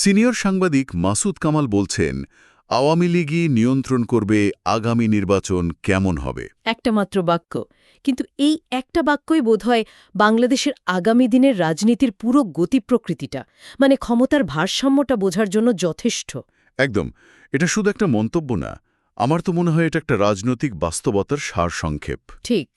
Senior সাংবাদিক মাসুদ কামাল বলছেন, আওয়ামী লীগই নিয়ন্ত্রণ করবে আগামী নির্বাচন কেমন হবে। একটা মাত্র বাক্য, কিন্তু এই একটা বাক্যই বোধহয় বাংলাদেশের আগামী দিনের রাজনীতির পুরো গতি প্রকৃতিটা, মানে ক্ষমতার ভারসাম্যটা বোঝার জন্য যথেষ্ট। একদম, এটা শুধু একটা মন্তব্য না, আমার তো মনে হয় এটা একটা রাজনৈতিক বাস্তবতার সারসংক্ষেপ। ঠিক।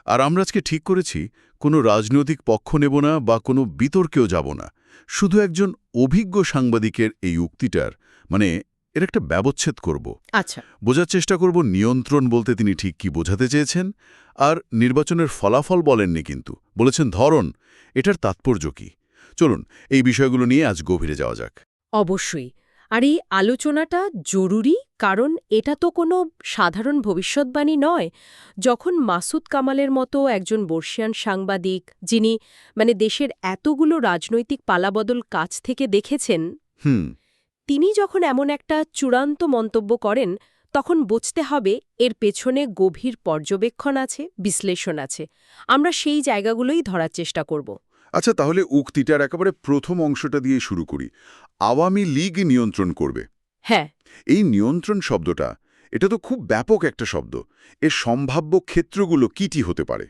আর আমরা আজকে ঠিক করেছি কোনো রাজনৈতিক পক্ষ নেব না বা কোনো বিতর্কেও যাব না, শুধু একজন অভিজ্ঞ সাংবাদিকের এই উক্তিটার এর একটা ব্যবচ্ছেদ করব। আচ্ছা। বোঝার চেষ্টা করব নিয়ন্ত্রণ বলতে তিনি ঠিক কি বোঝাতে চেয়েছেন। আর নির্বাচনের ফলাফল বলেননি, কিন্তু বলেছেন ধরন, এটার তাৎপর্য কি। চলুন এই বিষয়গুলো নিয়ে আজ গভীরে যাওয়া যাক। অবশ্যই। আর এই আলোচনাটা জরুরি, কারণ এটা তো কোনো সাধারণ ভবিষ্যৎবাণী নয়। যখন মাসুদ কামালের মতো একজন বর্ষিয়ান সাংবাদিক, যিনি দেশের এতগুলো রাজনৈতিক পালাবদল কাছ থেকে দেখেছেন, তিনি যখন এমন একটা চূড়ান্ত মন্তব্য করেন, তখন বুঝতে হবে এর পেছনে গভীর পর্যবেক্ষণ আছে, বিশ্লেষণ আছে। আমরা সেই জায়গাগুলোই ধরার চেষ্টা করব। আচ্ছা, তাহলে উক্তিটার একেবারে প্রথম অংশটা দিয়ে শুরু করি। আওয়ামী লীগ নিয়ন্ত্রণ করবে। হ্যাঁ। এই নিয়ন্ত্রণ শব্দটা, এটা তো খুব ব্যাপক একটা শব্দ। এর সম্ভাব্য ক্ষেত্রগুলো কী হতে পারে?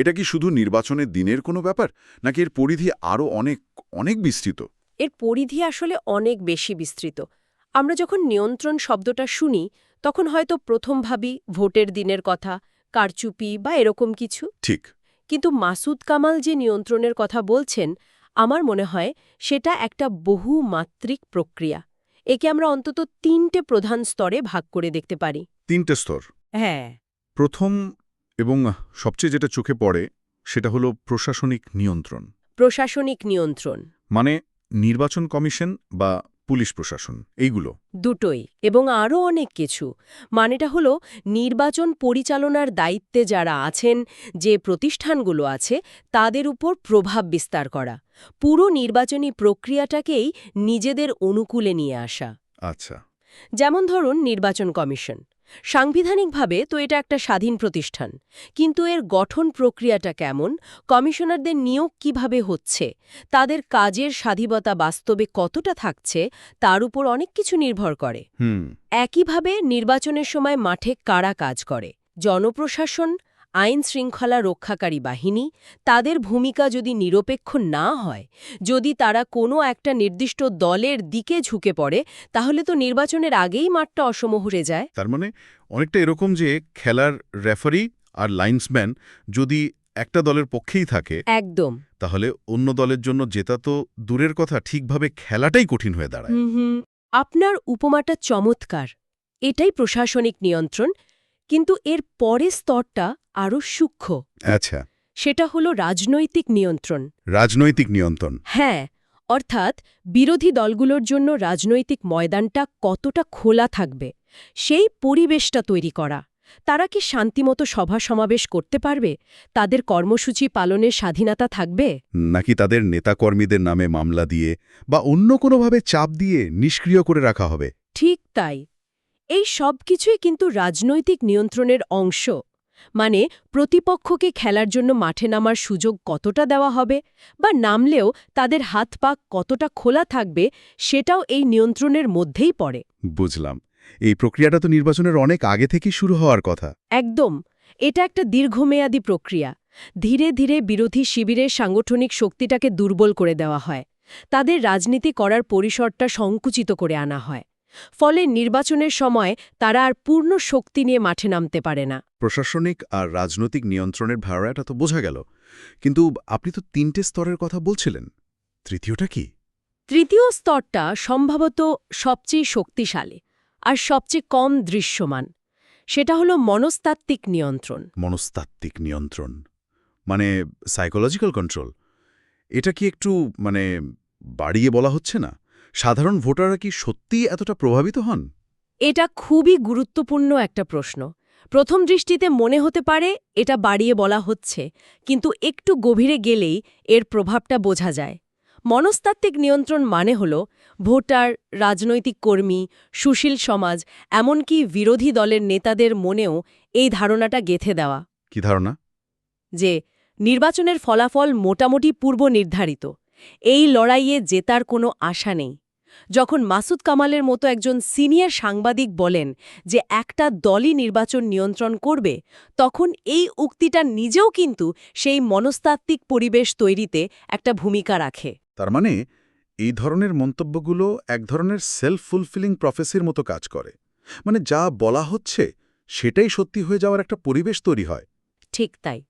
এটা কি শুধু নির্বাচনের দিনের কোনো ব্যাপার, নাকি এর পরিধি আরও অনেক অনেক বিস্তৃত? এর পরিধি আসলে অনেক বেশি বিস্তৃত। আমরা যখন নিয়ন্ত্রণ শব্দটা শুনি, তখন হয়তো প্রথম ভাবি ভোটের দিনের কথা, কারচুপি বা এরকম কিছু। ঠিক। কিন্তু মাসুদ কামাল যে নিয়ন্ত্রণের কথা বলছেন, আমার মনে হয় সেটা একটা বহুমাত্রিক প্রক্রিয়া। একে আমরা অন্তত ৩টে প্রধান স্তরে ভাগ করে দেখতে পারি। 3টে স্তর। হ্যাঁ। প্রথম এবং সবচেয়ে যেটা চোখে পড়ে সেটা হলো প্রশাসনিক নিয়ন্ত্রণ। প্রশাসনিক নিয়ন্ত্রণ মানে নির্বাচন কমিশন বা পুলিশ প্রশাসন, এইগুলো। দুটোই, এবং আরও অনেক কিছু। মানেটা হলো নির্বাচন পরিচালনার দায়িত্বে যারা আছেন, যে প্রতিষ্ঠানগুলো আছে, তাদের উপর প্রভাব বিস্তার করা, পুরো নির্বাচনী প্রক্রিয়াটাকেই নিজেদের অনুকূলে নিয়ে আসা। আচ্ছা। যেমন ধরুন নির্বাচন কমিশন। সাংবিধানিকভাবে তো এটা একটা স্বাধীন প্রতিষ্ঠান, কিন্তু এর গঠন প্রক্রিয়াটা কেমন, কমিশনারদের নিয়োগ কিভাবে হচ্ছে, তাদের কাজের স্বাধীনতা বাস্তবে কতটা থাকছে, তার উপর অনেক কিছু নির্ভর করে। একইভাবে নির্বাচনের সময় মাঠে কারা কাজ করে, জনপ্রশাসন, আইন শৃঙ্খলা রক্ষাকারী বাহিনী, তাদের ভূমিকা যদি নিরপেক্ষ না হয়, যদি তারা কোনো একটা নির্দিষ্ট দলের দিকে ঝুঁকে পড়ে, তাহলে তো নির্বাচনের আগেই মাঠটা অসম হয়ে যায়। তার মানে অনেকটা এরকম যে খেলার রেফারি আর লাইন্সম্যান যদি একটা দলের পক্ষেই থাকে, একদম, তাহলে অন্য দলের জন্য জেতা তো দূরের কথা, ঠিকভাবে খেলাটাই কঠিন হয়ে দাঁড়ায়। আপনার উপমাটা চমৎকার। এটাই প্রশাসনিক নিয়ন্ত্রণ, কিন্তু এর পরের স্তরটা আরও সূক্ষ্ম। আচ্ছা। সেটা হলো রাজনৈতিক নিয়ন্ত্রণ। রাজনৈতিক নিয়ন্ত্রণ। হ্যাঁ, অর্থাৎ বিরোধী দলগুলোর জন্য রাজনৈতিক ময়দানটা কতটা খোলা থাকবে, সেই পরিবেশটা তৈরি করা। তারা কি শান্তিমতো সভা সমাবেশ করতে পারবে? তাদের কর্মসূচি পালনের স্বাধীনতা থাকবে? নাকি তাদের নেতাকর্মীদের নামে মামলা দিয়ে বা অন্য কোনোভাবে চাপ দিয়ে নিষ্ক্রিয় করে রাখা হবে? ঠিক তাই। এই সব কিছুই কিন্তু রাজনৈতিক নিয়ন্ত্রণের অংশ। মানে প্রতিপক্ষকে খেলার জন্য মাঠে নামার সুযোগ কতটা দেওয়া হবে, বা নামলেও তাদের হাত পা কতটা খোলা থাকবে, সেটাও এই নিয়ন্ত্রণের মধ্যেই পড়ে। বুঝলাম। এই প্রক্রিয়াটা তো নির্বাচনের অনেক আগে থেকেই শুরু হওয়ার কথা। একদম। এটা একটা দীর্ঘমেয়াদী প্রক্রিয়া। ধীরে ধীরে বিরোধী শিবিরের সাংগঠনিক শক্তিটাকে দুর্বল করে দেওয়া হয়। তাদের রাজনীতি করার পরিসরটা সংকুচিত করে আনা হয়। ফলে নির্বাচনের সময় তারা আর পূর্ণ শক্তি নিয়ে মাঠে নামতে পারে না। প্রশাসনিক আর রাজনৈতিক নিয়ন্ত্রণের ভাড়াটা তো বোঝা গেল, কিন্তু আপনি তো 3টে স্তরের কথা বলছিলেন। তৃতীয়টা কি? তৃতীয় স্তরটা সম্ভবত সবচেয়ে শক্তিশালী আর সবচেয়ে কম দৃশ্যমান। সেটা হলো মনস্তাত্ত্বিক নিয়ন্ত্রণ। মনস্তাত্ত্বিক নিয়ন্ত্রণ মানে সাইকোলজিক্যাল কন্ট্রোল। এটা কি একটু বাড়িয়ে বলা হচ্ছে না? সাধারণ ভোটাররা কি সত্যিই এতটা প্রভাবিত হন? এটা খুবই গুরুত্বপূর্ণ একটা প্রশ্ন। প্রথম দৃষ্টিতে মনে হতে পারে এটা বাড়িয়ে বলা হচ্ছে, কিন্তু একটু গভীরে গেলেই এর প্রভাবটা বোঝা যায়। মনস্তাত্ত্বিক নিয়ন্ত্রণ মানে হল ভোটার, রাজনৈতিক কর্মী, সুশীল সমাজ, এমনকি বিরোধী দলের নেতাদের মনেও এই ধারণাটা গেঁথে দেওয়া। কি ধারণা? যে নির্বাচনের ফলাফল মোটামুটি পূর্ব নির্ধারিত, এই লড়াইয়ে জেতার কোনো আশা নেই। যখন মাসুদ কামালের মতো একজন সিনিয়র সাংবাদিক বলেন যে একটা দলই নির্বাচন নিয়ন্ত্রণ করবে, তখন এই উক্তিটা নিজেও কিন্তু সেই মনস্তাত্ত্বিক পরিবেশ তৈরিতে একটা ভূমিকা রাখে। তার মানে এই ধরনের মন্তব্যগুলো এক ধরনের সেলফ ফুলফিলিং প্রফেসির মতো কাজ করে, মানে যা বলা হচ্ছে সেটাই সত্যি হয়ে যাওয়ার একটা পরিবেশ তৈরি হয়। ঠিক তাই।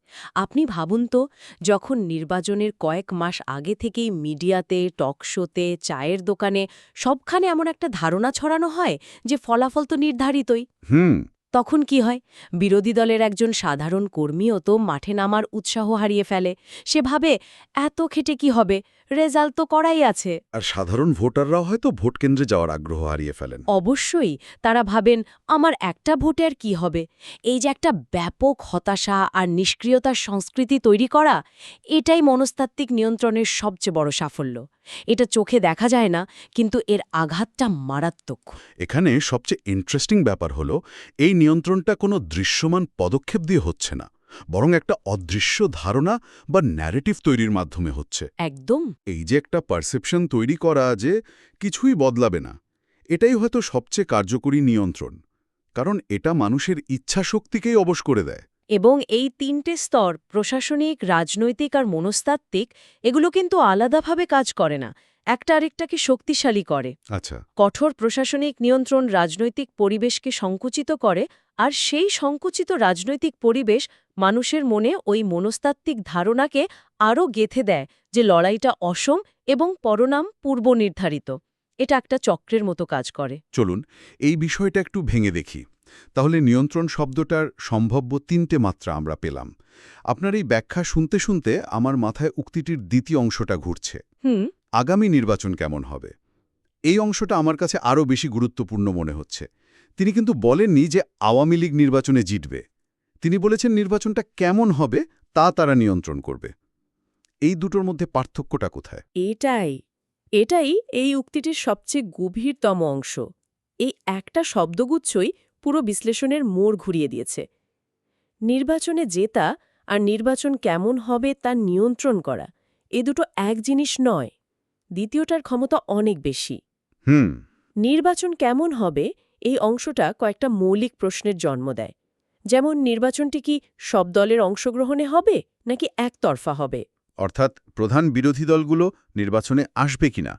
আপনি ভাবুন তো, যখন নির্বাচনের কয়েক মাস আগে থেকেই মিডিয়াতে, টক শোতে, চায়ের দোকানে সবখানে এমন একটা ধারণা ছড়ানো হয় যে ফলাফল তো নির্ধারিতই, হুম। তখন কি হয়? বিরোধী দলের একজন সাধারণ কর্মীও তো মাঠে নামার উৎসাহ হারিয়ে ফেলে। সে ভাবে, এত খেটে কি হবে, রেজাল্ট তো করাই আছে। আর সাধারণ ভোটাররাও হয়তো ভোট কেন্দ্রে যাওয়ার আগ্রহ হারিয়ে ফেলেন। অবশ্যই তারা ভাবেন, আমার একটা ভোটের কি হবে? এই যে একটা ব্যাপক হতাশা আর নিষ্ক্রিয়তার সংস্কৃতি তৈরি করা, এটাই মনস্তাত্ত্বিক নিয়ন্ত্রণের সবচেয়ে বড় সাফল্য। এটা চোখে দেখা যায় না, কিন্তু এর আঘাতটা মারাত্মক। এখানে সবচেয়ে ইন্টারেস্টিং ব্যাপার হলো, এই নিয়ন্ত্রণটা কোনো দৃশ্যমান পদক্ষেপ দিয়ে হচ্ছে না, বরং একটা অদৃশ্য ধারণা বা ন্যারেটিভ তৈরির মাধ্যমে হচ্ছে। একদম। এই যে একটা পারসেপশন তৈরি করা যে কিছুই বদলাবে না, এটাই হয়তো সবচেয়ে কার্যকরী নিয়ন্ত্রণ, কারণ এটা মানুষের ইচ্ছাশক্তিকেই অবশ করে দেয়। এবং এই তিনটে স্তর, প্রশাসনিক, রাজনৈতিক আর মনস্তাত্ত্বিক, এগুলো কিন্তু আলাদাভাবে কাজ করে না, একটা আরেকটাকে শক্তিশালী করে। আচ্ছা। কঠোর প্রশাসনিক নিয়ন্ত্রণ রাজনৈতিক পরিবেশকে সংকুচিত করে, আর সেই সংকুচিত রাজনৈতিক পরিবেশ মানুষের মনে ওই মনস্তাত্ত্বিক ধারণাকে আরও গেঁথে দেয় যে লড়াইটা অসম এবং পরিণাম পূর্বনির্ধারিত। এটা একটা চক্রের মতো কাজ করে। চলুন এই বিষয়টা একটু ভেঙে দেখি। তাহলে নিয়ন্ত্রণ শব্দটার সম্ভাব্য তিনটে মাত্রা আমরা পেলাম। আপনার এই ব্যাখ্যা শুনতে শুনতে আমার মাথায় উক্তিটির দ্বিতীয় অংশটা ঘুরছে। হুম। আগামী নির্বাচন কেমন হবে, এই অংশটা আমার কাছে আরও বেশি গুরুত্বপূর্ণ মনে হচ্ছে। তিনি কিন্তু বলেননি যে আওয়ামী লীগ নির্বাচনে জিতবে, তিনি বলেছেন নির্বাচনটা কেমন হবে তা তারা নিয়ন্ত্রণ করবে। এই দুটোর মধ্যে পার্থক্যটা কোথায়? এটাই এটাই এই উক্তিটির সবচেয়ে গভীরতম অংশ। এই একটা শব্দগুচ্ছই পুরো বিশ্লেষণের মোড় ঘুরিয়ে দিয়েছে। নির্বাচনে জেতা আর নির্বাচন কেমন হবে তা নিয়ন্ত্রণ করা, এ দুটো এক জিনিস নয়। দ্বিতীয়টার ক্ষমতা অনেক বেশি। হুম। নির্বাচন কেমন হবে এই অংশটা কয়েকটা মৌলিক প্রশ্নের জন্ম দেয়। যেমন, নির্বাচনটি কি সব দলের অংশগ্রহণে হবে নাকি একতরফা হবে? অর্থাৎ প্রধান বিরোধী দলগুলো নির্বাচনে আসবে কিনা,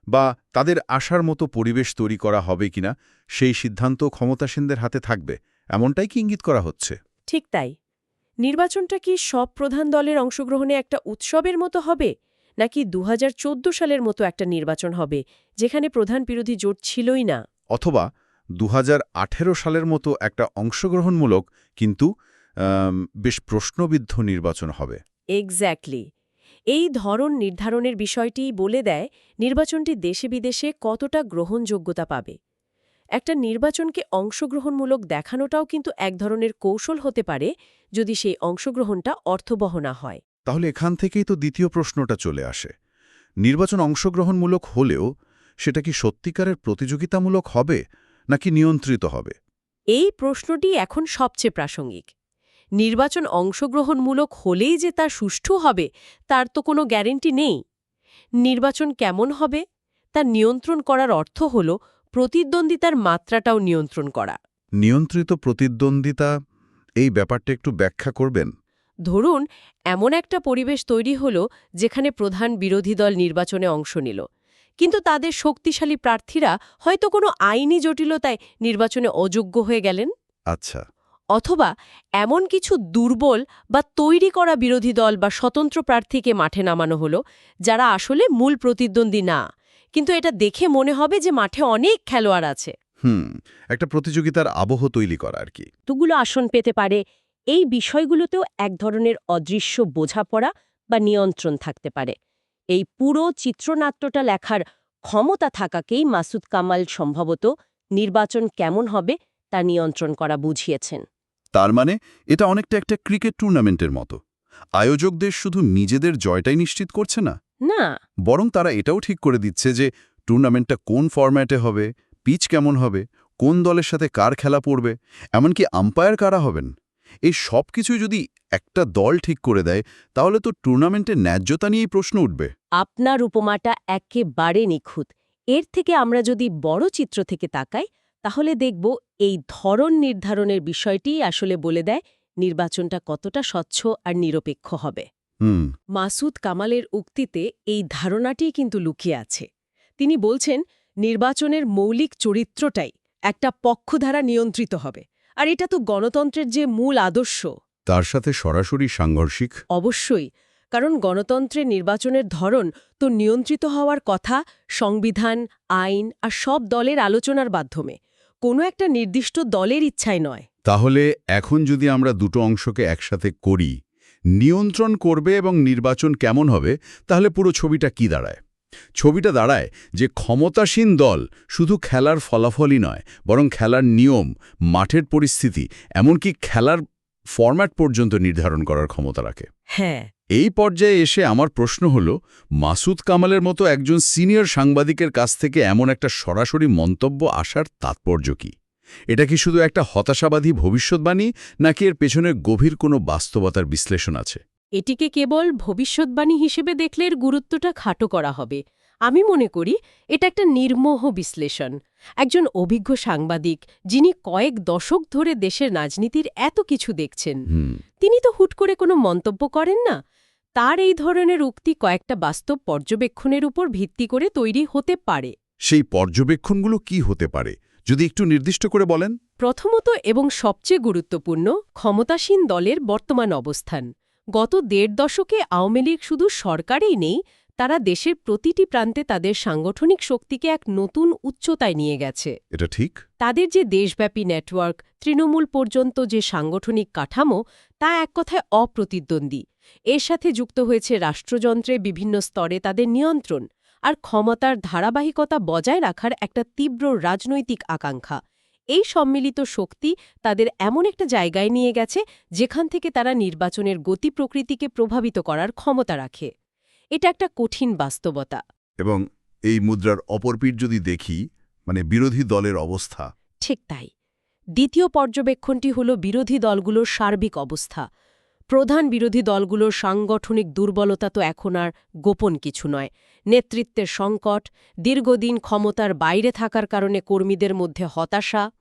বা তাদের আসার মতো পরিবেশ তৈরি করা হবে কিনা, সেই সিদ্ধান্ত ক্ষমতাসীনদের হাতে থাকবে, এমনটাই কি ইঙ্গিত করা হচ্ছে? ঠিক তাই। নির্বাচনটা কি সব প্রধান দলের অংশগ্রহণে একটা উৎসবের মতো হবে, নাকি ২০১৪ সালের মতো একটা নির্বাচন হবে যেখানে প্রধান বিরোধী জোট ছিলই না? অথবা ২০১৮ সালের মতো একটা অংশগ্রহণমূলক কিন্তু বেশ প্রশ্নবিদ্ধ নির্বাচন হবে? এক্স্যাক্টলি। এই ধরন নির্ধারণের বিষয়টিই বলে দেয় নির্বাচনটি দেশে বিদেশে কতটা গ্রহণযোগ্যতা পাবে। একটা নির্বাচনকে অংশগ্রহণমূলক দেখানোটাও কিন্তু এক ধরনের কৌশল হতে পারে, যদি সেই অংশগ্রহণটা অর্থবহ না হয়। তাহলে এখান থেকেই তো দ্বিতীয় প্রশ্নটা চলে আসে। নির্বাচন অংশগ্রহণমূলক হলেও সেটা কি সত্যিকারের প্রতিযোগিতামূলক হবে নাকি নিয়ন্ত্রিত হবে? এই প্রশ্নটি এখন সবচেয়ে প্রাসঙ্গিক। নির্বাচন অংশগ্রহণমূলক হলেই যে তা সুষ্ঠু হবে, তার তো কোনো গ্যারেন্টি নেই। নির্বাচন কেমন হবে তা নিয়ন্ত্রণ করার অর্থ হল প্রতিদ্বন্দ্বিতার মাত্রাটাও নিয়ন্ত্রণ করা। নিয়ন্ত্রিত প্রতিদ্বন্দ্বিতা, এই ব্যাপারটা একটু ব্যাখ্যা করবেন? ধরুন, এমন একটা পরিবেশ তৈরি হল যেখানে প্রধান বিরোধী দল নির্বাচনে অংশ নিল, কিন্তু তাদের শক্তিশালী প্রার্থীরা হয়তো কোনো আইনি জটিলতায় নির্বাচনে অযোগ্য হয়ে গেলেন। আচ্ছা। অথবা এমন কিছু দুর্বল বা তৈরি করা বিরোধী দল বা স্বতন্ত্র প্রার্থীকে মাঠে নামানো হলো, যারা আসলে মূল প্রতিদ্বন্দ্বী না, কিন্তু এটা দেখে মনে হবে যে মাঠে অনেক খেলোয়াড় আছে। একটা প্রতিযোগিতার আবহ তৈরি করা আর কি। কতগুলো আসন পেতে পারে, এই বিষয়গুলোতেও এক ধরনের অদৃশ্য বোঝাপড়া বা নিয়ন্ত্রণ থাকতে পারে। এই পুরো চিত্রনাট্যটা লেখার ক্ষমতা থাকাকেই মাসুদ কামাল সম্ভবত নির্বাচন কেমন হবে তা নিয়ন্ত্রণ করা বুঝিয়েছেন। তার মানে এটা অনেকটা একটা ক্রিকেট টুর্নামেন্টের মতো। আয়োজক দেশ শুধু নিজেদের জয়টাই নিশ্চিত করছে না, না, বরং তারা এটাও ঠিক করে দিচ্ছে যে টুর্নামেন্টটা কোন ফরম্যাটে হবে, পিচ কেমন হবে, কোন দলের সাথে কার খেলা পড়বে, এমনকি আম্পায়ার কারা হবেন। এই সব কিছুই যদি একটা দল ঠিক করে দেয়, তাহলে তো টুর্নামেন্টের ন্যায্যতা নিয়েই প্রশ্ন উঠবে। আপনার উপমাটা একেবারে নিখুঁত। এর থেকে আমরা যদি বড় চিত্র থেকে তাকাই তাহলে দেখব এই ধরন নির্ধারণের বিষয়টিই আসলে বলে দেয় নির্বাচনটা কতটা স্বচ্ছ আর নিরপেক্ষ হবে। হুম। মাসুদ কামালের উক্তিতে এই ধারণাটিই কিন্তু লুকিয়ে আছে। তিনি বলছেন নির্বাচনের মৌলিক চরিত্রটাই একটা পক্ষ দ্বারা নিয়ন্ত্রিত হবে, আর এটা তো গণতন্ত্রের যে মূল আদর্শ। তার সাথে সরাসরি সাংঘর্ষিক। অবশ্যই, কারণ গণতন্ত্রের নির্বাচনের ধরন তো নিয়ন্ত্রিত হওয়ার কথা সংবিধান, আইন আর সব দলের আলোচনার মাধ্যমে, কোনো একটা নির্দিষ্ট দলের ইচ্ছায় নয়। তাহলে এখন যদি আমরা দুটো অংশকে একসাথে করি, নিয়ন্ত্রণ করবে এবং নির্বাচন কেমন হবে, তাহলে পুরো ছবিটা কি দাঁড়ায়? ছবিটা দাঁড়ায় যে ক্ষমতাসীন দল শুধু খেলার ফলাফলই নয়, বরং খেলার নিয়ম, মাঠের পরিস্থিতি, এমনকি খেলার ফরম্যাট পর্যন্ত নির্ধারণ করার ক্ষমতা রাখে। হ্যাঁ, এই পর্যায়ে এসে আমার প্রশ্ন হল, মাসুদ কামালের মতো একজন সিনিয়র সাংবাদিকের কাছ থেকে এমন একটা সরাসরি মন্তব্য আসার তাৎপর্য কি? এটা কি শুধু একটা হতাশাবাদী ভবিষ্যৎবাণী, নাকি এর পেছনে গভীর কোনো বাস্তবতার বিশ্লেষণ আছে? এটিকে কেবল ভবিষ্যৎবাণী হিসেবে দেখলে এর গুরুত্বটা খাটো করা হবে। আমি মনে করি এটা একটা নির্মোহ বিশ্লেষণ। একজন অভিজ্ঞ সাংবাদিক, যিনি কয়েক দশক ধরে দেশের রাজনীতির এত কিছু দেখছেন, তিনি তো হুট করে কোনো মন্তব্য করেন না। তার এই ধরনের উক্তি কয়েকটা বাস্তব পর্যবেক্ষণের উপর ভিত্তি করে তৈরি হতে পারে। সেই পর্যবেক্ষণগুলো কি হতে পারে, যদি একটু নির্দিষ্ট করে বলেন? প্রথমত এবং সবচেয়ে গুরুত্বপূর্ণ, ক্ষমতাসীন দলের বর্তমান অবস্থান। গত ১.৫ দশকে আওয়ামী লীগ শুধু সরকারেই নেই, তারা দেশের প্রতিটি প্রান্তে তাদের সাংগঠনিক শক্তিকে এক নতুন উচ্চতায় নিয়ে গেছে। এটা ঠিক। তাদের যে দেশব্যাপী নেটওয়ার্ক, তৃণমূল পর্যন্ত যে সাংগঠনিক কাঠামো, তা এক কথায় অপ্রতিদ্বন্দ্বী। এর সাথে যুক্ত হয়েছে রাষ্ট্রযন্ত্রে বিভিন্ন স্তরে তাদের নিয়ন্ত্রণ আর ক্ষমতার ধারাবাহিকতা বজায় রাখার একটা তীব্র রাজনৈতিক আকাঙ্ক্ষা। এই সম্মিলিত শক্তি তাদের এমন একটা জায়গায় নিয়ে গেছে যেখান থেকে তারা নির্বাচনের গতি প্রকৃতিকে প্রভাবিত করার ক্ষমতা রাখে। এটা একটা কঠিন বাস্তবতা। এবং এই মুদ্রার অপর পিঠ যদি দেখি, মানে বিরোধী দলের অবস্থা। ঠিক তাই। দ্বিতীয় পর্যবেক্ষণটি হল বিরোধী দলগুলোর সার্বিক অবস্থা। প্রধান বিরোধী দলগুলোর সাংগঠনিক দুর্বলতা তো এখন আর গোপন কিছু নয়। নেতৃত্বের সংকট, দীর্ঘদিন ক্ষমতার বাইরে থাকার কারণে কর্মীদের মধ্যে হতাশা,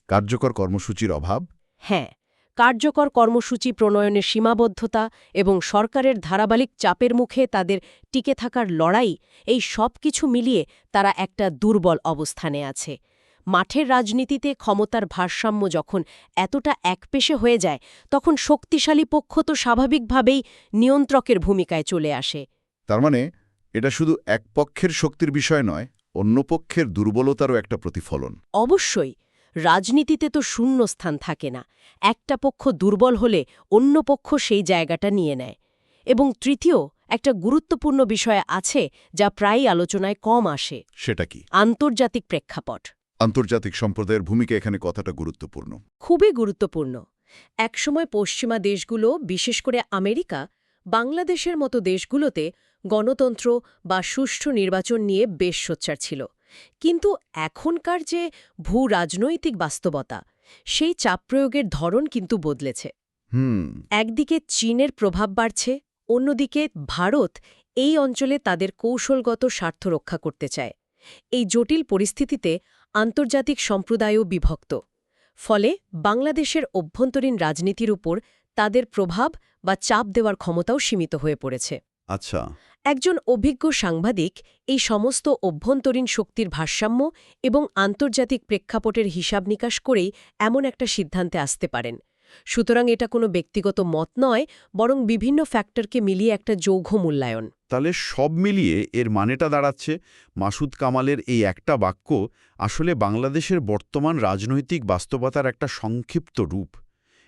কার্যকর কর্মসূচির অভাব। হ্যাঁ, কার্যকর কর্মসূচি প্রণয়নের সীমাবদ্ধতা এবং সরকারের ধারাবাহিক চাপের মুখে তাদের টিকে থাকার লড়াই, এই সব কিছু মিলিয়ে তারা একটা দুর্বল অবস্থানে আছে। মাঠের রাজনীতিতে ক্ষমতার ভারসাম্য যখন এতটা একপেশে হয়ে যায়, তখন শক্তিশালী পক্ষ তো স্বাভাবিকভাবেই নিয়ন্ত্রকের ভূমিকায় চলে আসে। তার মানে এটা শুধু এক পক্ষের শক্তির বিষয় নয়, অন্য পক্ষের দুর্বলতারও একটা প্রতিফলন। অবশ্যই, রাজনীতিতে তো শূন্য স্থান থাকে না। একটা পক্ষ দুর্বল হলে অন্য পক্ষ সেই জায়গাটা নিয়ে নেয়। এবং তৃতীয় একটা গুরুত্বপূর্ণ বিষয় আছে যা প্রায়ই আলোচনায় কম আসে। সেটা কি? আন্তর্জাতিক প্রেক্ষাপট। আন্তর্জাতিক সম্প্রদায়ের ভূমিকা এখানে কথাটা গুরুত্বপূর্ণ। খুবই গুরুত্বপূর্ণ। একসময় পশ্চিমা দেশগুলো, বিশেষ করে আমেরিকা, বাংলাদেশের মতো দেশগুলোতে গণতন্ত্র বা সুষ্ঠু নির্বাচন নিয়ে বেশ সোচ্চার ছিল। কিন্তু এখনকার যে ভূ-রাজনৈতিক বাস্তবতা, সেই চাপ প্রয়োগের ধরন কিন্তু বদলেছে। একদিকে চীনের প্রভাব বাড়ছে, অন্যদিকে ভারত এই অঞ্চলে তাদের কৌশলগত স্বার্থ রক্ষা করতে চায়। এই জটিল পরিস্থিতিতে আন্তর্জাতিক সম্প্রদায়ও বিভক্ত। ফলে বাংলাদেশের অভ্যন্তরীণ রাজনীতির উপর তাদের প্রভাব বা চাপ দেওয়ার ক্ষমতাও সীমিত হয়ে পড়েছে। আচ্ছা। একজন অভিজ্ঞ সাংবাদিক এই সমস্ত অভ্যন্তরীণ শক্তির ভারসাম্য এবং আন্তর্জাতিক প্রেক্ষাপটের হিসাব নিকাশ করেই এমন একটা সিদ্ধান্তে আসতে পারেন। সুতরাং এটা কোনো ব্যক্তিগত মত নয়, বরং বিভিন্ন ফ্যাক্টরকে মিলিয়ে একটা যৌগ মূল্যায়ন। তাহলে সব মিলিয়ে এর মানেটা দাঁড়াচ্ছে, মাসুদ কামালের এই একটা বাক্য আসলে বাংলাদেশের বর্তমান রাজনৈতিক বাস্তবতার একটা সংক্ষিপ্ত রূপ।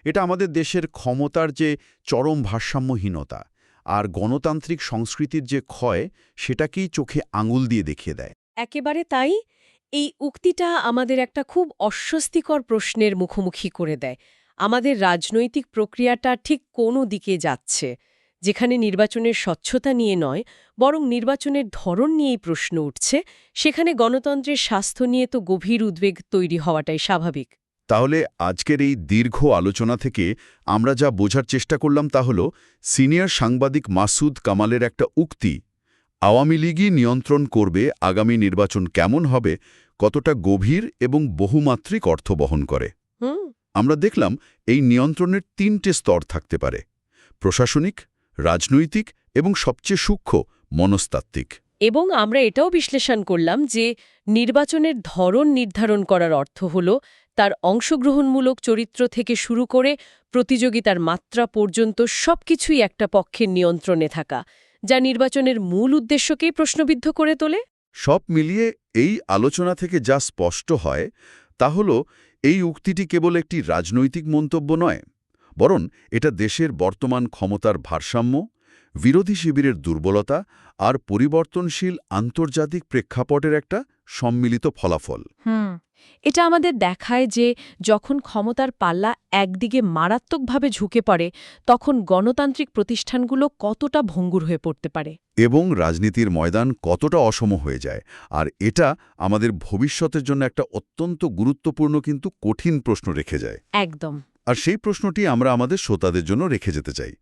এটা আমাদের দেশের ক্ষমতার যে চরম ভারসাম্যহীনতা আর গণতান্ত্রিক সংস্কৃতির যে ক্ষয়, সেটাকেই চোখে আঙুল দিয়ে দেখিয়ে দেয়। একেবারে তাই। এই উক্তিটা আমাদের একটা খুব অস্বস্তিকর প্রশ্নের মুখোমুখি করে দেয়। আমাদের রাজনৈতিক প্রক্রিয়াটা ঠিক কোন দিকে যাচ্ছে, যেখানে নির্বাচনের স্বচ্ছতা নিয়ে নয়, বরং নির্বাচনের ধরন নিয়েই প্রশ্ন উঠছে, সেখানে গণতন্ত্রের স্বাস্থ্য নিয়ে তো গভীর উদ্বেগ তৈরি হওয়াটাই স্বাভাবিক। তাহলে আজকের এই দীর্ঘ আলোচনা থেকে আমরা যা বোঝার চেষ্টা করলাম তা হল, সিনিয়র সাংবাদিক মাসুদ কামালের একটা উক্তি আওয়ামী লীগই নিয়ন্ত্রণ করবে আগামী নির্বাচন কেমন হবে কতটা গভীর এবং বহুমাত্রিক অর্থ বহন করে। হুম। আমরা দেখলাম এই নিয়ন্ত্রণের 3টে স্তর থাকতে পারে: প্রশাসনিক, রাজনৈতিক এবং সবচেয়ে সূক্ষ্ম মনস্তাত্ত্বিক। এবং আমরা এটাও বিশ্লেষণ করলাম যে নির্বাচনের ধরন নির্ধারণ করার অর্থ হল তার অংশগ্রহণমূলক চরিত্র থেকে শুরু করে প্রতিযোগিতার মাত্রা পর্যন্ত সবকিছুই একটা পক্ষের নিয়ন্ত্রণে থাকা, যা নির্বাচনের মূল উদ্দেশ্যকেই প্রশ্নবিদ্ধ করে তোলে। সব মিলিয়ে এই আলোচনা থেকে যা স্পষ্ট হয় তা হল এই উক্তিটি কেবল একটি রাজনৈতিক মন্তব্য নয়, বরং এটা দেশের বর্তমান ক্ষমতার ভারসাম্য, বিরোধী শিবিরের দুর্বলতা আর পরিবর্তনশীল আন্তর্জাতিক প্রেক্ষাপটের একটা সম্মিলিত ফলাফল। এটা আমাদের দেখায় যে যখন ক্ষমতার পাল্লা একদিকে মারাত্মকভাবে ঝুঁকে পড়ে তখন গণতান্ত্রিক প্রতিষ্ঠানগুলো কতটা ভঙ্গুর হয়ে পড়তে পারে এবং রাজনীতির ময়দান কতটা অসম হয়ে যায়। আর এটা আমাদের ভবিষ্যতের জন্য একটা অত্যন্ত গুরুত্বপূর্ণ কিন্তু কঠিন প্রশ্ন রেখে যায়। একদম। আর সেই প্রশ্নটি আমরা আমাদের শ্রোতাদের জন্য রেখে যেতে চাই।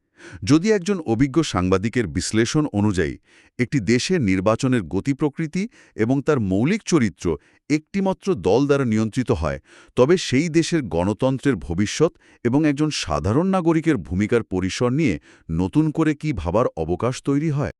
যদি একজন অভিজ্ঞ সাংবাদিকের বিশ্লেষণ অনুযায়ী একটি দেশের নির্বাচনের গতি প্রকৃতি এবং তার মৌলিক চরিত্র একটিমাত্র দল দ্বারা নিয়ন্ত্রিত হয়, তবে সেই দেশের গণতন্ত্রের ভবিষ্যৎ এবং একজন সাধারণ নাগরিকের ভূমিকার পরিসর নিয়ে নতুন করে কি ভাবার অবকাশ তৈরি হয়।